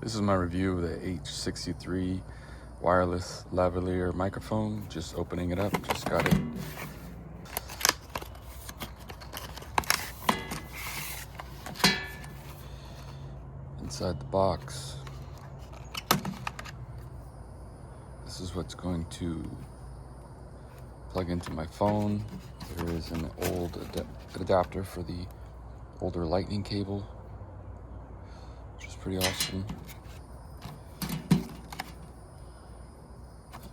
This is my review of the H63 wireless lavalier microphone. Just opening it up, just got it. Inside the box, this is what's going to plug into my phone. There is an old adapter for the older lightning cable, which is pretty awesome.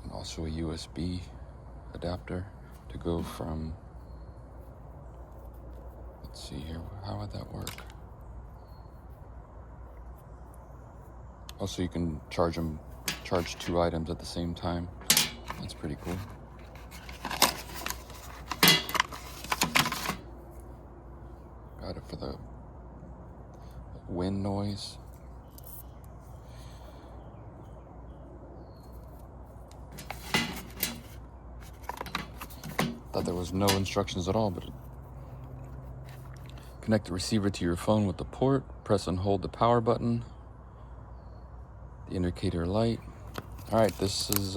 And also a USB adapter to go from, let's see here, how would that work? Also, you can charge two items at the same time. That's pretty cool. Got it for the wind noise. Thought there was no instructions at all, but connect the receiver to your phone with the port. Press and hold the power button. The indicator light. All right, this is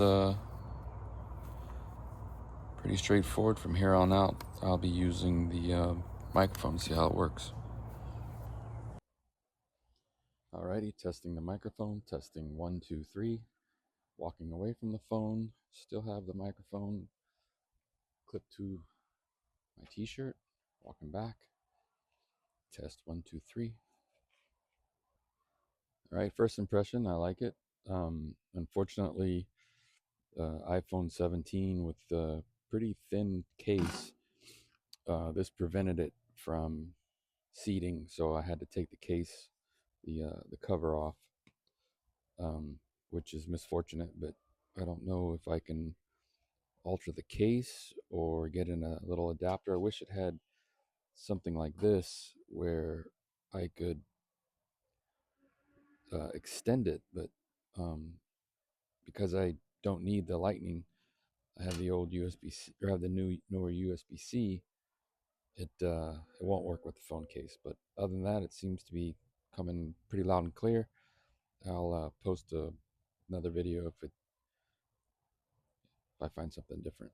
pretty straightforward. From here on out, I'll be using the microphone to see how it works. Alrighty, testing the microphone. Testing 1, 2, 3. Walking away from the phone. Still have the microphone clipped to my t-shirt. Walking back. Test 1, 2, 3. All right, first impression, I like it. Unfortunately, iPhone 17 with the pretty thin case, this prevented it from seating, so I had to take the case, the cover off, which is misfortunate, but I don't know if I can alter the case or get in a little adapter. I wish it had something like this where I could extend it, but because I don't need the lightning, I have the old USB-C, or have the newer USB-C. It won't work with the phone case, but other than that, it seems to be coming pretty loud and clear. I'll post another video if I find something different.